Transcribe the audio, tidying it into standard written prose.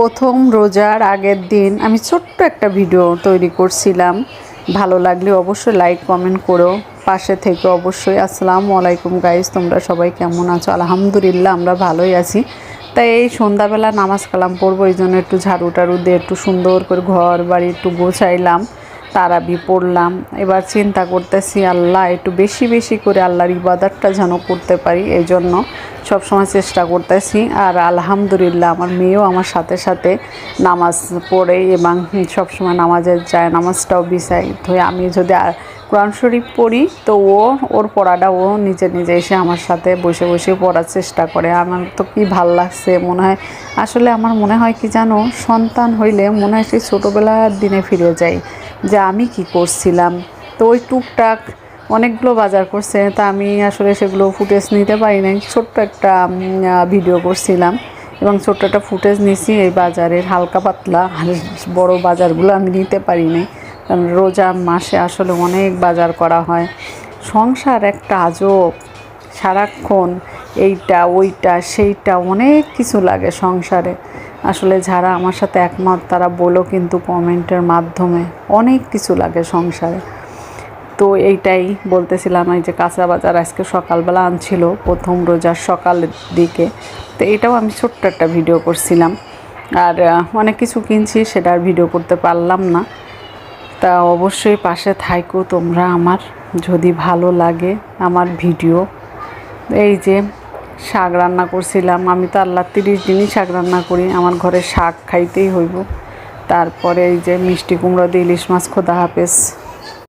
প্রথম রোজার আগের দিন আমি ছোট্ট একটা ভিডিও তৈরি করছিলাম। ভালো লাগলে অবশ্যই লাইক কমেন্ট করো, পাশে থেকে অবশ্যই। আসসালামু আলাইকুম গাইস, তোমরা সবাই কেমন আছো? আলহামদুলিল্লাহ আমরা ভালোই আছি। তাই এই সন্ধ্যাবেলা নামাজ কালাম পড়বো, এই জন্য একটু ঝাড়ু টাড়ু দিয়ে একটু সুন্দর করে ঘর বাড়ি একটু গোছাইলাম, তারাবি পড়লাম। এবার চিন্তা করতেছি আল্লাহ একটু বেশি বেশি করে আল্লাহর ইবাদতটা যেন করতে পারি, এই জন্য সবসময় চেষ্টা করতেছি। আর আলহামদুলিল্লাহ আমার মেয়েও আমার সাথে সাথে নামাজ পড়ে এবং সবসময় নামাজের যায়, নামাজটাও বিছাই। তো আমি যদি কোরআন শরীফ পড়ি তো ওর পড়াটা ও নিজে নিজে এসে আমার সাথে বসে বসে পড়ার চেষ্টা করে। আমার তো কি ভাল লাগছে, মনে হয় আসলে আমার মনে হয় কি জানো, সন্তান হইলে মনে হয় সেই ছোটোবেলার দিনে ফিরে যাই যে আমি কি করছিলাম। তো ওই টুকটাক অনেকগুলো বাজার করছে, তা আমি আসলে সেগুলো ফুটেজ নিতে পারি নাই। ছোট্ট একটা ভিডিও করছিলাম এবং ছোট্ট একটা ফুটেজ নিছি এই বাজারের, হালকা পাতলা। আর বড় বাজারগুলো আমি নিতে পারি নাই, কারণ রোজা মাসে আসলে অনেক বাজার করা হয়। সংসার একটা আজব, সারাক্ষণ এইটা ওইটা সেইটা অনেক কিছু লাগে সংসারে। আসলে যারা আমার সাথে একমত তারা বলো কিন্তু কমেন্টের মাধ্যমে, অনেক কিছু লাগে সংসারে। তো এইটাই বলতেছিলাম, এই যে কাঁচা বাজার আজকে সকালবেলা আনছিল প্রথম রোজার সকালের দিকে। তো এটাও আমি ছোট্ট একটা ভিডিও করছিলাম। আর অনেক কিছু কিনছি, সেটা আর ভিডিও করতে পারলাম না। তা অবশ্যই পাশে থাইকো তোমরা আমার, যদি ভালো লাগে আমার ভিডিও। এই যে শাক রান্না করছিলাম, আমি তো আল্লাহ 30 দিনই শাক রান্না করি, আমার ঘরে শাক খাইতেই হইব। তারপরে এই যে মিষ্টি কুমড়া দিয়ে ইলিশ মাছ। খোদা হাফেজ।